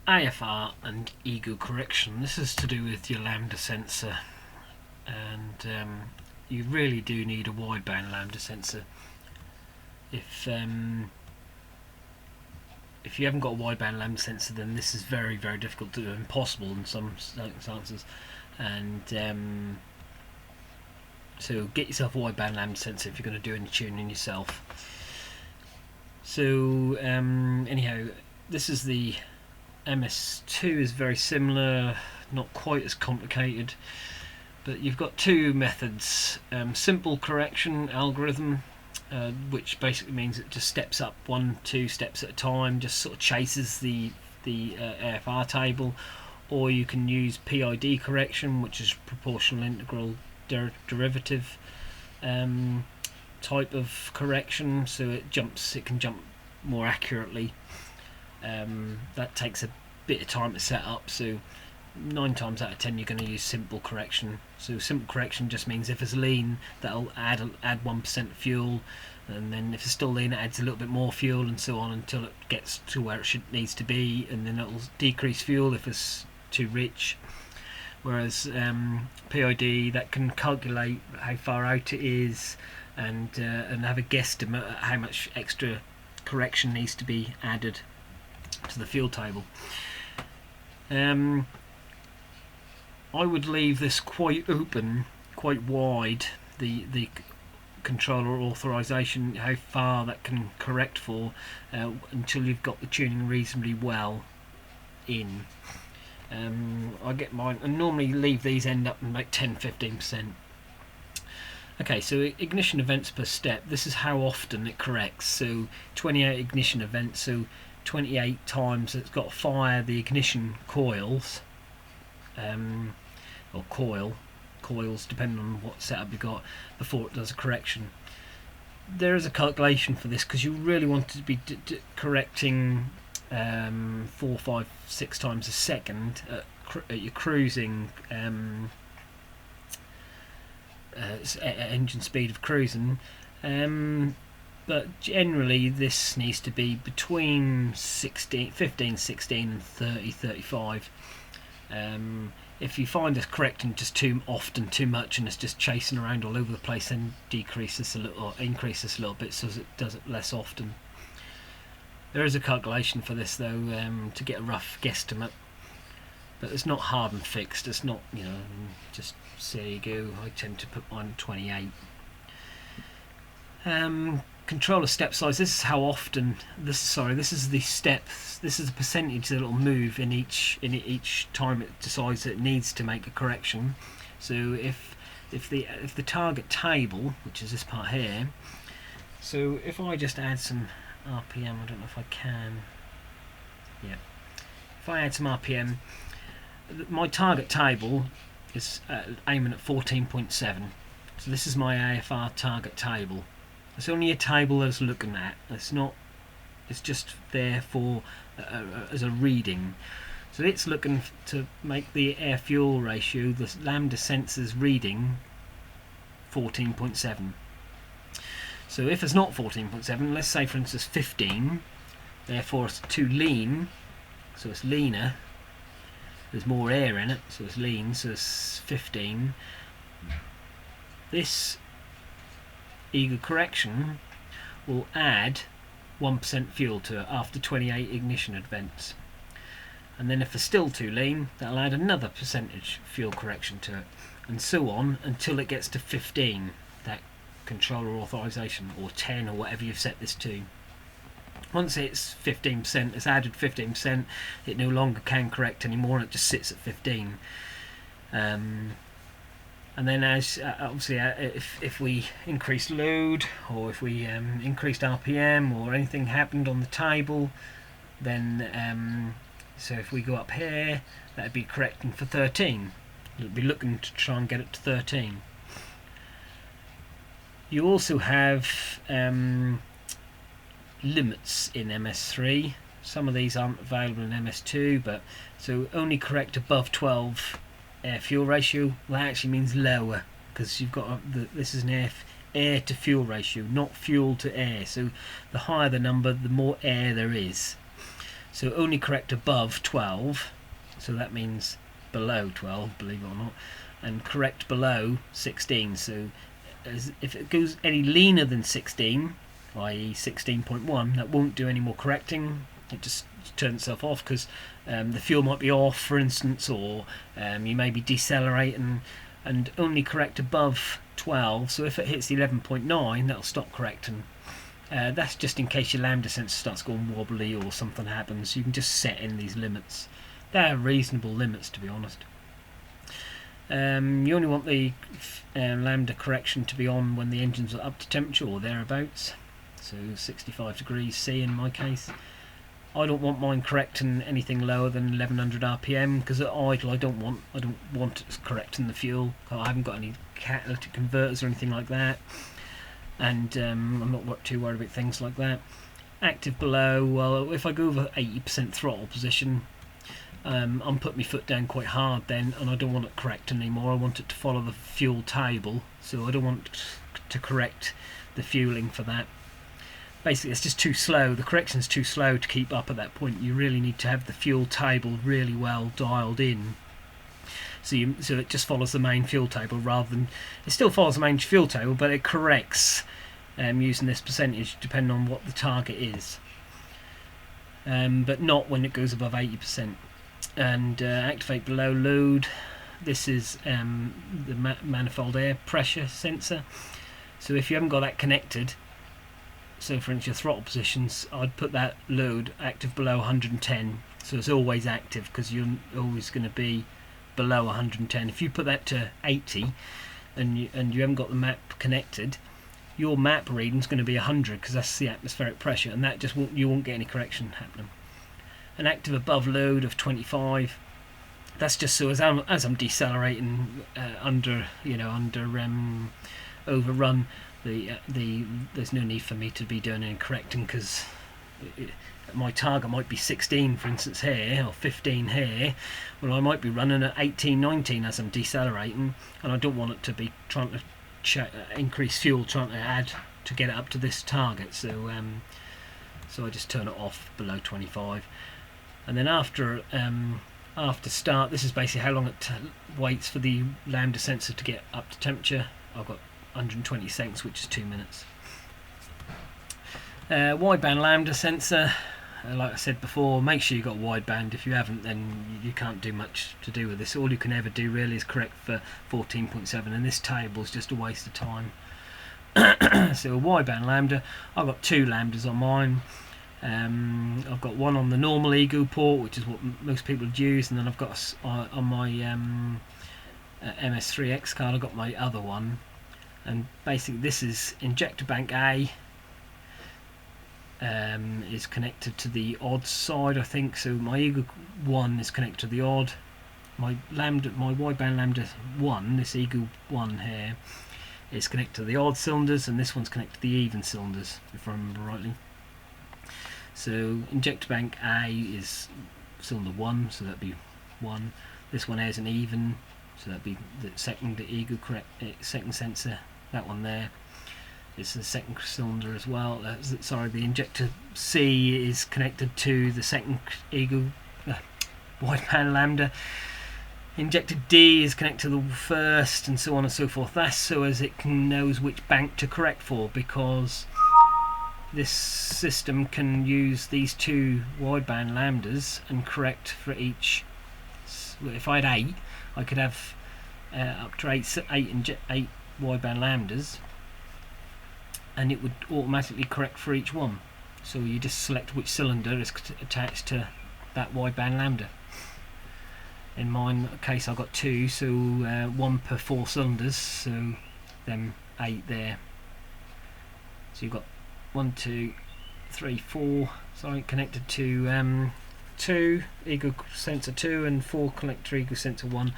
AFR and ego correction. This is to do with your lambda sensor, and you really do need a wideband lambda sensor. If you haven't got a wideband lambda sensor, then this is very, very difficult to do, impossible in some circumstances. And so get yourself a wideband lambda sensor if you're going to do any tuning yourself. So anyhow, this is the MS2, is very similar, not quite as complicated, but you've got two methods. Simple correction algorithm, which basically means it just steps up 1-2 steps at a time, just sort of chases the AFR table, or you can use PID correction, which is proportional integral derivative type of correction, so it can jump more accurately. That takes a bit of time to set up, so 9 times out of 10 you're going to use simple correction. So simple correction just means if it's lean, that'll add 1% fuel, and then if it's still lean, it adds a little bit more fuel, and so on until it gets to where it needs to be, and then it'll decrease fuel if it's too rich. Whereas PID, that can calculate how far out it is, and have a guesstimate at how much extra correction needs to be added to the fuel table. I would leave this quite open, quite wide, the controller authorization, how far that can correct for, until you've got the tuning reasonably well in. I get mine and normally leave these end up in like 10-15%. Okay, so ignition events per step, this is how often it corrects. So 28 ignition events, so 28 times it's got to fire the ignition coils, or coils, depending on what setup you got, before it does a correction. There is a calculation for this, because you really want to be correcting 4, 5, 6 times a second at your cruising engine speed of cruising, but generally this needs to be between 15, 16 and 30, 35. If you find this correcting just too often, too much, and it's just chasing around all over the place, then decrease this a little, or increase this a little bit, so it does it less often. There is a calculation for this though, to get a rough guesstimate, but it's not hard and fixed. It's not, just so you go. I tend to put mine 28. Controller step size. This is how often. This is the steps. This is the percentage that it'll move in each time it decides that it needs to make a correction. So if the target table, which is this part here, so if I just add some RPM, I don't know if I can. Yeah. If I add some RPM, my target table is aiming at 14.7. So this is my AFR target table. It's only a table that's looking at. It's not. It's just there for as a reading. So it's looking to make the air-fuel ratio, the lambda sensor's reading, 14.7. So if it's not 14.7, let's say for instance 15, therefore it's too lean, so it's leaner, there's more air in it, so it's lean, so it's 15. This ego correction will add 1% fuel to it after 28 ignition events. And then if it's still too lean, that'll add another percentage fuel correction to it, and so on until it gets to 15, that controller authorization, or 10, or whatever you've set this to. Once it's 15%, it's added 15%, it no longer can correct anymore, it just sits at 15. And then as obviously if we increase load, or if we increased RPM, or anything happened on the table, then so if we go up here, that'd be correcting for 13. It'll be looking to try and get it to 13. You also have limits in MS3. Some of these aren't available in MS2, but so only correct above 12 air-fuel ratio. Well, that actually means lower, because you've got this is an air to fuel ratio, not fuel to air. So the higher the number, the more air there is. So only correct above 12, so that means below 12, believe it or not, and correct below 16. So if it goes any leaner than 16, i.e. 16.1, that won't do any more correcting. It just turns itself off because the fuel might be off, for instance, or you may be decelerating, and only correct above 12. So if it hits the 11.9, that'll stop correcting. That's just in case your lambda sensor starts going wobbly or something happens. You can just set in these limits. They're reasonable limits, to be honest. You only want the lambda correction to be on when the engines are up to temperature or thereabouts, so 65 degrees C in my case. I don't want mine correcting anything lower than 1100 RPM because at idle I don't want it correcting the fuel. I haven't got any catalytic converters or anything like that, and I'm not too worried about things like that. Active below, well, if I go over 80% throttle position, I'm putting my foot down quite hard then, and I don't want it correcting anymore. I want it to follow the fuel table, so I don't want to correct the fueling for that. Basically, it's just too slow. The correction's too slow to keep up at that point. You really need to have the fuel table really well dialed in. So it just follows the main fuel table rather than... It still follows the main fuel table, but it corrects using this percentage depending on what the target is. But not when it goes above 80%. And activate below load. This is the manifold air pressure sensor. So if you haven't got that connected, so for instance your throttle positions, I'd put that load active below 110, so it's always active because you're always going to be below 110. If you put that to 80 and you haven't got the map connected, your map reading is going to be 100 because that's the atmospheric pressure, and that just you won't get any correction happening. An active above load of 25. That's just so as I'm decelerating under overrun, there's no need for me to be doing any correcting because my target might be 16, for instance, here, or 15 here. Well, I might be running at 18, 19 as I'm decelerating, and I don't want it to be trying to increase fuel, trying to add to get it up to this target. So I just turn it off below 25. And then after start, this is basically how long it waits for the lambda sensor to get up to temperature. I've got 120 seconds, which is 2 minutes. Wideband lambda sensor, like I said before, make sure you've got wideband. If you haven't, then you can't do much to do with this. All you can ever do really is correct for 14.7, and this table is just a waste of time. So a wideband lambda, I've got 2 lambdas on mine. I've got one on the normal ego port, which is what most people would use, and then I've got on my MS3 X card, I've got my other one. And basically this is injector bank A, is connected to the odd side, I think. So my ego 1 is connected to the odd. My wideband lambda 1, this ego 1 here, is connected to the odd cylinders, and this one's connected to the even cylinders, if I remember rightly. So injector bank A is cylinder 1, so that'd be 1. This one has an even, so that'd be the second second sensor. That one there is the second cylinder as well. Sorry, the injector C is connected to the second ego wideband lambda. Injector D is connected to the first, and so on and so forth. That's so as it knows which bank to correct for, because this system can use these 2 wideband lambdas and correct for each. If I had 8, I could have up to 8 wideband lambdas, and it would automatically correct for each one. So you just select which cylinder is attached to that wideband lambda. In my case, I've got 2, so 1 per 4 cylinders, so them 8 there. So you've got 1, 2, 3, 4. Sorry, connected to 2 ego sensor 2 and 4 connected to ego sensor 1.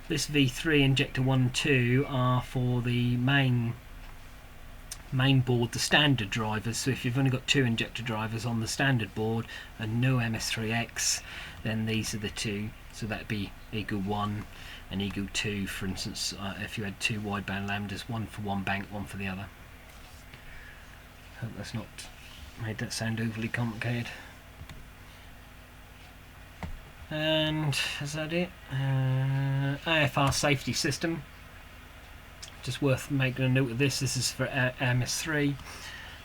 This V3 injector 1 and 2 are for the main board, the standard drivers. So if you've only got 2 injector drivers on the standard board and no MS3X, then these are the 2. So that'd be ego 1 and ego 2, for instance, if you had 2 wideband lambdas, one for one bank, one for the other. Hope that's not made that sound overly complicated. And is that it? AFR safety system. Just worth making a note of this. This is for MS3.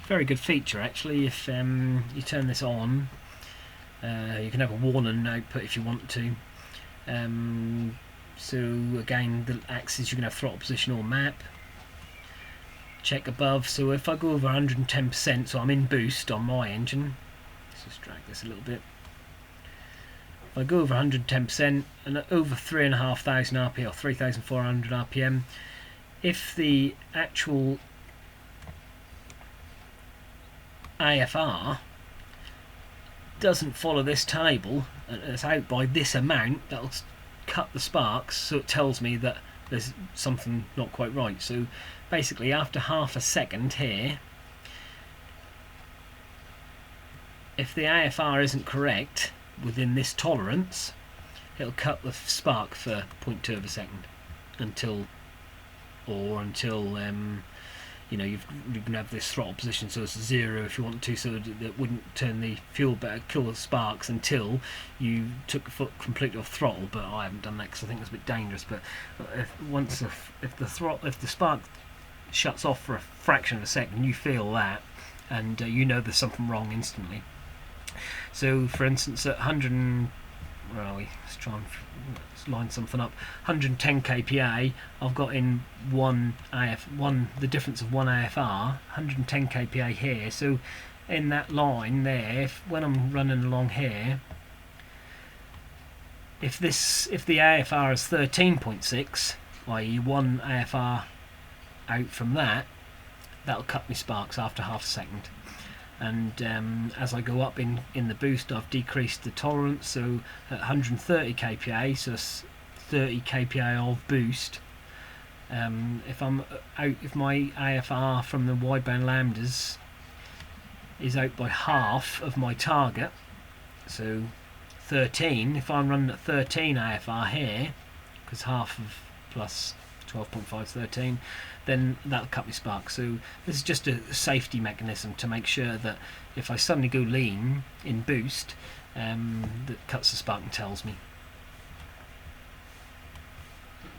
Very good feature actually. If you turn this on, you can have a warning output if you want to. So again, the axis you can have throttle position or map. Check above. So if I go over 110%, so I'm in boost on my engine. Let's just drag this a little bit. If I go over 110% and over 3,500 RPM or 3,400 RPM, if the actual AFR doesn't follow this table and it's out by this amount, that'll cut the sparks, so it tells me that there's something not quite right. So basically after half a second here, if the AFR isn't correct within this tolerance, it'll cut the spark for 0.2 of a second until you know, you can have this throttle position so it's 0 if you want to, so that wouldn't turn the fuel better, kill the sparks until you took the foot completely off throttle. But I haven't done that because I think it's a bit dangerous. But if the spark shuts off for a fraction of a second, you feel that, and you know there's something wrong instantly. So for instance at 100, where are we? Let's line something up. 110 kPa, I've got in the difference of one AFR, 110 kPa here. So in that line there, when I'm running along here, if the AFR is 13.6, i.e. one AFR out from that, that'll cut me sparks after half a second. And as I go up in the boost, I've decreased the tolerance, so at 130 kPa, so it's 30 kPa of boost. If my AFR from the wideband lambdas is out by half of my target, so 13, if I'm running at 13 AFR here, because half of plus 12.5 is 13, then that'll cut me sparks. So this is just a safety mechanism to make sure that if I suddenly go lean in boost, that cuts the spark and tells me.